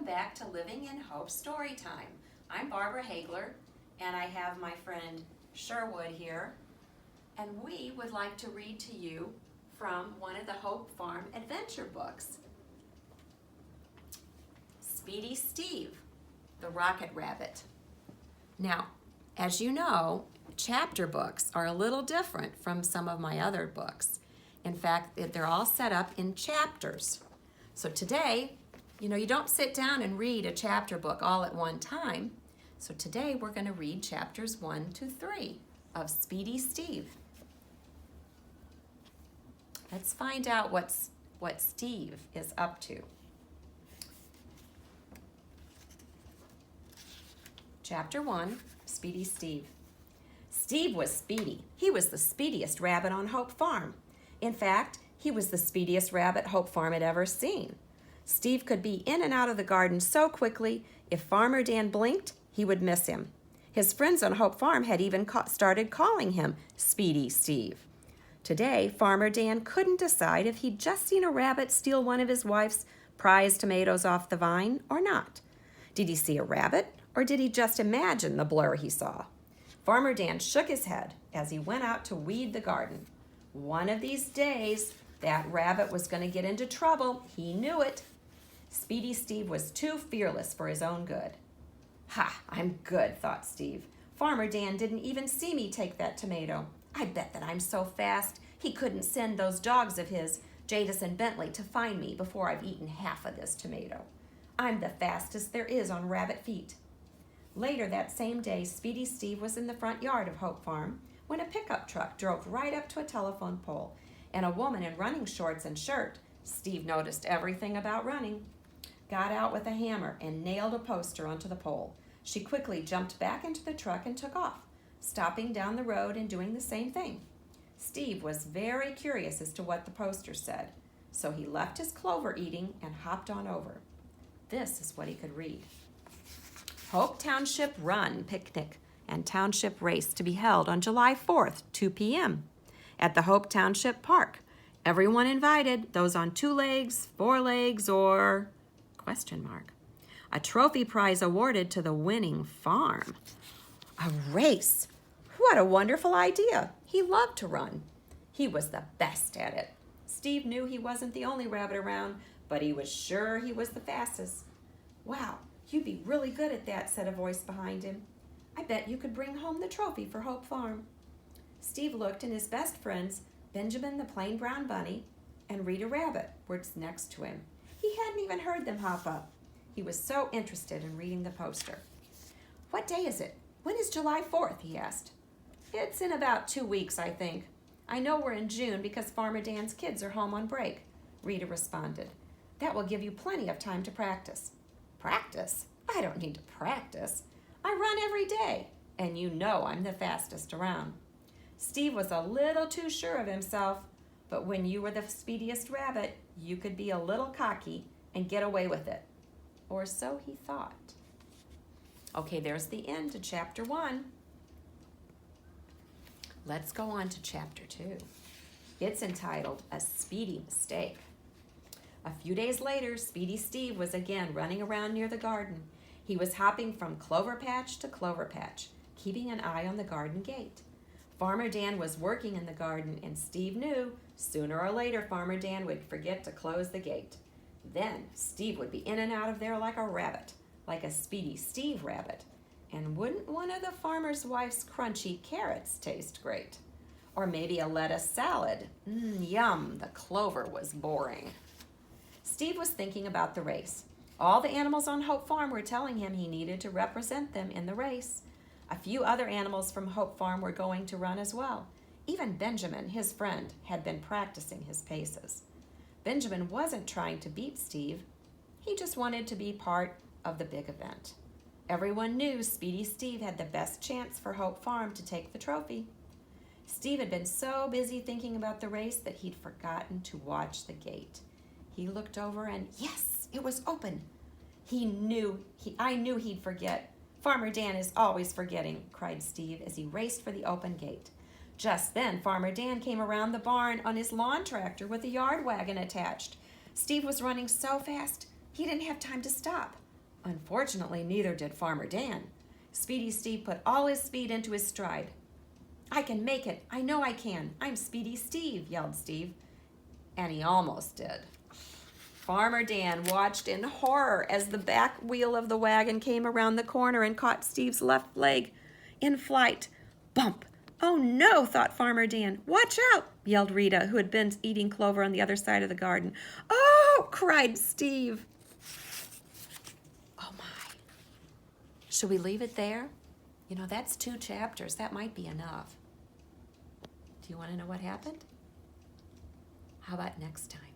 back to Living in Hope Storytime. I'm Barbara Hagler, and I have my friend Sherwood here, and we would like to read to you from one of the Hope Farm adventure books. Speedy Steve, the Rocket Rabbit. Now, as you know, chapter books are a little different from some of my other books. In fact, they're all set up in chapters. So today, you don't sit down and read a chapter book all at one time. So today we're going to read chapters 1 to 3 of Speedy Steve. Let's find out what Steve is up to. Chapter 1, Speedy Steve. Steve was Speedy. He was the speediest rabbit on Hope Farm. In fact, he was the speediest rabbit Hope Farm had ever seen. Steve could be in and out of the garden so quickly, if Farmer Dan blinked, he would miss him. His friends on Hope Farm had even started calling him Speedy Steve. Today, Farmer Dan couldn't decide if he'd just seen a rabbit steal one of his wife's prized tomatoes off the vine or not. Did he see a rabbit, or did he just imagine the blur he saw? Farmer Dan shook his head as he went out to weed the garden. One of these days, that rabbit was going to get into trouble. He knew it. Speedy Steve was too fearless for his own good. Ha, I'm good, thought Steve. Farmer Dan didn't even see me take that tomato. I bet that I'm so fast he couldn't send those dogs of his, Jadis and Bentley, to find me before I've eaten half of this tomato. I'm the fastest there is on rabbit feet. Later that same day, Speedy Steve was in the front yard of Hope Farm when a pickup truck drove right up to a telephone pole, and a woman in running shorts and shirt, Steve noticed everything about running, got out with a hammer and nailed a poster onto the pole. She quickly jumped back into the truck and took off, stopping down the road and doing the same thing. Steve was very curious as to what the poster said, so he left his clover eating and hopped on over. This is what he could read. Hope Township Run Picnic and Township Race to be held on July 4th, 2 p.m. at the Hope Township Park. Everyone invited, those on 2 legs, 4 legs, or... ? A trophy prize awarded to the winning farm. A race! What a wonderful idea! He loved to run. He was the best at it. Steve knew he wasn't the only rabbit around, but he was sure he was the fastest. Wow, you'd be really good at that, said a voice behind him. I bet you could bring home the trophy for Hope Farm. Steve looked, and his best friends, Benjamin the plain brown bunny and Rita Rabbit, were next to him. He hadn't even heard them hop up. He was so interested in reading the poster. What day is it? When is July 4th? He asked. It's in about 2 weeks, I think. I know we're in June because Farmer Dan's kids are home on break, Rita responded. That will give you plenty of time to practice. Practice? I don't need to practice. I run every day, and you know I'm the fastest around. Steve was a little too sure of himself, but when you were the speediest rabbit, you could be a little cocky and get away with it. Or so he thought. Okay, there's the end to chapter 1. Let's go on to chapter 2. It's entitled A Speedy Mistake. A few days later, Speedy Steve was again running around near the garden. He was hopping from clover patch to clover patch, keeping an eye on the garden gate. Farmer Dan was working in the garden, and Steve knew sooner or later Farmer Dan would forget to close the gate. Then Steve would be in and out of there like a rabbit, like a Speedy Steve rabbit. And wouldn't one of the farmer's wife's crunchy carrots taste great? Or maybe a lettuce salad. Yum, the clover was boring. Steve was thinking about the race. All the animals on Hope Farm were telling him he needed to represent them in the race. A few other animals from Hope Farm were going to run as well. Even Benjamin, his friend, had been practicing his paces. Benjamin wasn't trying to beat Steve. He just wanted to be part of the big event. Everyone knew Speedy Steve had the best chance for Hope Farm to take the trophy. Steve had been so busy thinking about the race that he'd forgotten to watch the gate. He looked over and, yes, it was open. I knew he'd forget. Farmer Dan is always forgetting, cried Steve as he raced for the open gate. Just then, Farmer Dan came around the barn on his lawn tractor with a yard wagon attached. Steve was running so fast, he didn't have time to stop. Unfortunately, neither did Farmer Dan. Speedy Steve put all his speed into his stride. "I can make it. I know I can. I'm Speedy Steve," yelled Steve. And he almost did. Farmer Dan watched in horror as the back wheel of the wagon came around the corner and caught Steve's left leg in flight. Bump! "Oh no," thought Farmer Dan. "Watch out," yelled Rita, who had been eating clover on the other side of the garden. "Oh!" cried Steve. Oh my. Should we leave it there? You know, that's 2 chapters. That might be enough. Do you want to know what happened? How about next time?